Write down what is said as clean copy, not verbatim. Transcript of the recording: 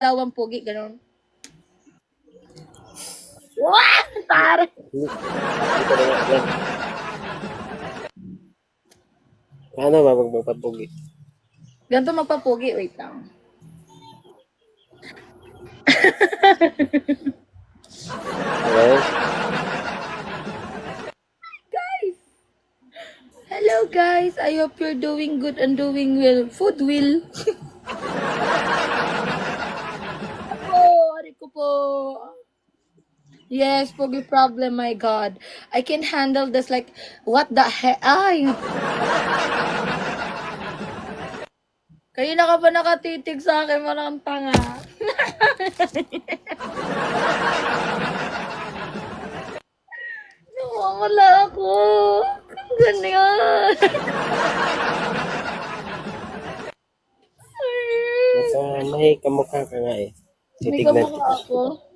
Dalawang pogi, gano'n. What? Tara! Paano ba magpapapugi? Ganito magpapogi, wait lang. Hello? Hello guys, I hope you're doing good and doing well. Food will. Hari ko po. Yes, pogi problem, my God. I can handle this like, what the heck? Ay! Kayo na ka ba nakatitig sa akin, marang tanga? Nawawala ako. Kung ganyan. Nasa may kamukha ka nga eh. May Titignan kamukha ako.